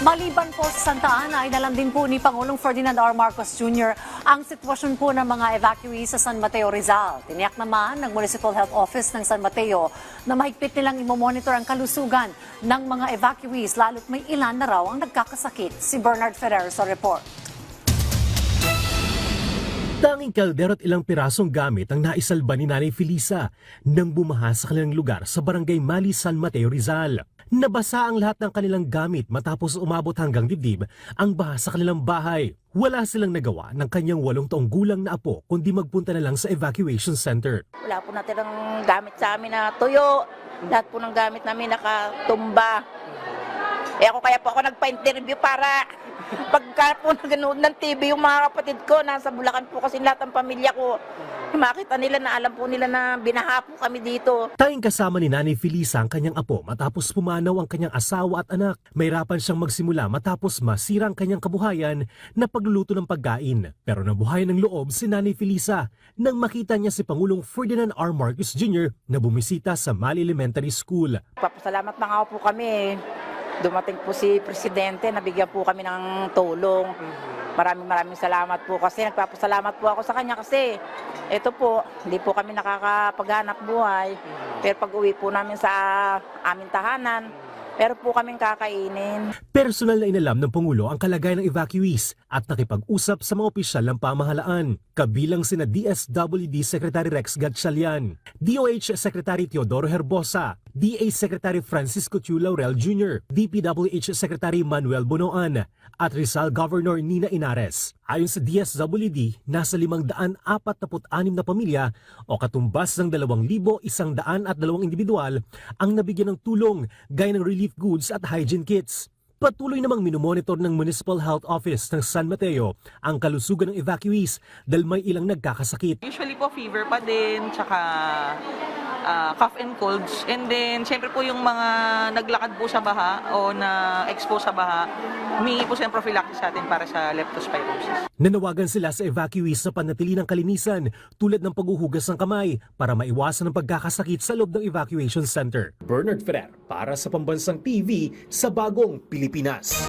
Maliban po sa Santa Ana, inalam din po ni Pangulong Ferdinand R. Marcos Jr. ang sitwasyon po ng mga evacuees sa San Mateo, Rizal. Tiniyak naman ng Municipal Health Office ng San Mateo na mahigpit nilang imomonitor ang kalusugan ng mga evacuees, lalo't may ilan na raw ang nagkakasakit. Si Bernard Ferrer sa report. Tanging kaldero at ilang pirasong gamit ang naisalba ni Nanay Felisa nang bumaha sa kanilang lugar sa Barangay Mali, San Mateo, Rizal. Nabasa ang lahat ng kanilang gamit matapos umabot hanggang dibdib ang baha sa kanilang bahay. Wala silang nagawa ng kanyang 8 taong gulang na apo kundi magpunta na lang sa evacuation center. Wala po natirang gamit sa amin na tuyo. Lahat po ng gamit namin nakatumba. Kaya po ako nagpa-interview para pagka po naganood ng TV yung mga kapatid ko, nasa Bulacan po kasi lahat ng pamilya ko. Makita nila na alam po nila na binaha po kami dito. Tanging kasama ni Nanay Felisa ang kanyang apo matapos pumanaw ang kanyang asawa at anak. Mahirapan siyang magsimula matapos masira ang kanyang kabuhayan na pagluluto ng pagkain. Pero nabuhay ng loob si Nanay Felisa nang makita niya si Pangulong Ferdinand R. Marcos Jr. na bumisita sa Mali Elementary School. Papasalamat na nga po kami. Dumating po si Presidente, nabigyan po kami ng tulong. Maraming salamat po kasi nagpapasalamat po ako sa kanya kasi ito po, hindi po kami nakakapaghanap buhay. Pero pag uwi po namin sa aming tahanan, pero po kaming kakainin. Personal na inalam ng Pangulo ang kalagayan ng evacuees at nakipag-usap sa mga opisyal ng pamahalaan. Kabilang sina DSWD Secretary Rex Gatchalian, DOH Secretary Teodoro Herbosa, DA Secretary Francisco Chu Laurel Jr., DPWH Secretary Manuel Bonoan, at Rizal Governor Nina Inares. Ayon sa DSWD, nasa 546 na pamilya o katumbas ng 2,102 individual ang nabigyan ng tulong gaya ng relief goods at hygiene kits. Patuloy namang minomonitor ng Municipal Health Office ng San Mateo ang kalusugan ng evacuees dahil may ilang nagkakasakit. Usually po fever pa din, tsaka cough and colds. And then, syempre po yung mga naglakad po sa baha o na-expose sa baha, humingi po siya ng prophylaxis sa atin para sa leptospirosis. Nanawagan sila sa evacuees na panatili ng kalinisan tulad ng paghuhugas ng kamay para maiwasan ang pagkakasakit sa loob ng evacuation center. Bernard Ferrer para sa Pambansang TV sa Bagong Pilipinas.